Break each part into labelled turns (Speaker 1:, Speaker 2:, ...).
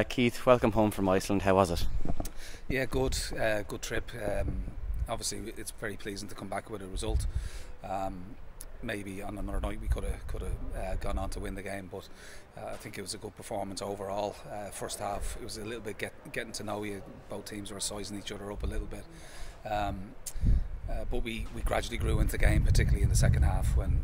Speaker 1: Keith, welcome home from Iceland. How was it?
Speaker 2: Yeah, good. Good trip. Obviously, it's very pleasing to come back with a result. Maybe on another night we could have gone on to win the game, but I think it was a good performance overall. First half, it was a little bit getting to know you. Both teams were sizing each other up a little bit, but we gradually grew into the game, particularly in the second half when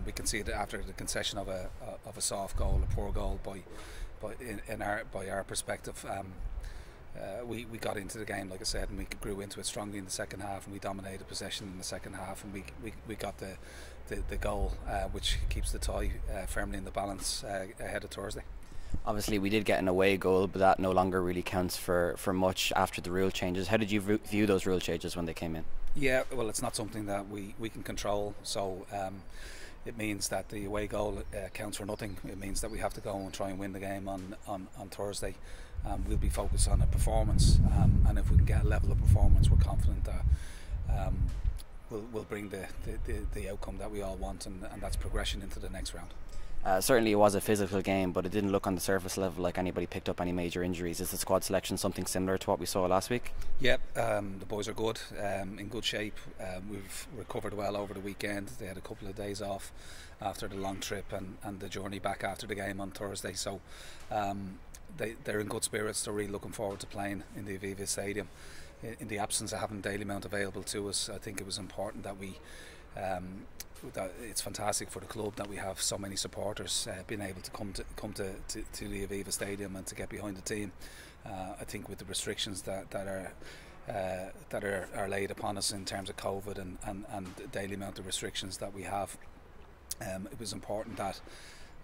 Speaker 2: we conceded after the concession of a soft goal, a poor goal by our perspective. We got into the game, like I said, and we grew into it strongly in the second half, and we dominated possession in the second half, and we got the goal, which keeps the tie firmly in the balance ahead of Thursday.
Speaker 1: Obviously, we did get an away goal, but that no longer really counts for much after the rule changes. How did you view those rule changes when they came in?
Speaker 2: Yeah, well, it's not something that we can control, so it means that the away goal counts for nothing. It means that we have to go and try and win the game on Thursday. We'll be focused on a performance, and if we can get a level of performance, we're confident that we'll bring the outcome that we all want, and that's progression into the next round.
Speaker 1: Certainly it was a physical game, but it didn't look on the surface level like anybody picked up any major injuries. Is the squad selection something similar to what we saw last week?
Speaker 2: Yep, the boys are good, in good shape. We've recovered well over the weekend. They had a couple of days off after the long trip and the journey back after the game on Thursday, so they're in good spirits. They're really looking forward to playing in the Aviva Stadium. In the absence of having Daily Mount available to us, I think it was important that that it's fantastic for the club that we have so many supporters being able to come to the Aviva Stadium and to get behind the team. I think with the restrictions that are laid upon us in terms of COVID and the daily amount of restrictions that we have, it was important that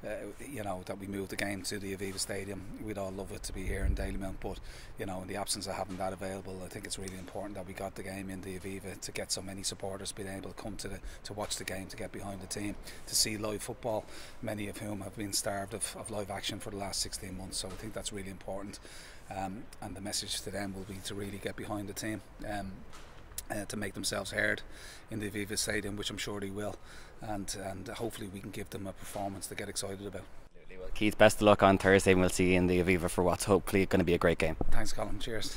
Speaker 2: that we moved the game to the Aviva Stadium. We'd all love it to be here in Dalymount, but in the absence of having that available, I think it's really important that we got the game in the Aviva to get so many supporters being able to come to watch the game, to get behind the team, to see live football, many of whom have been starved of live action for the last 16 months. So I think that's really important, and the message to them will be to really get behind the team, to make themselves heard in the Aviva Stadium, which I'm sure they will, and hopefully we can give them a performance to get excited about.
Speaker 1: Well, Keith, best of luck on Thursday, and we'll see you in the Aviva for what's hopefully going to be a great game.
Speaker 2: Thanks, Colm. Cheers.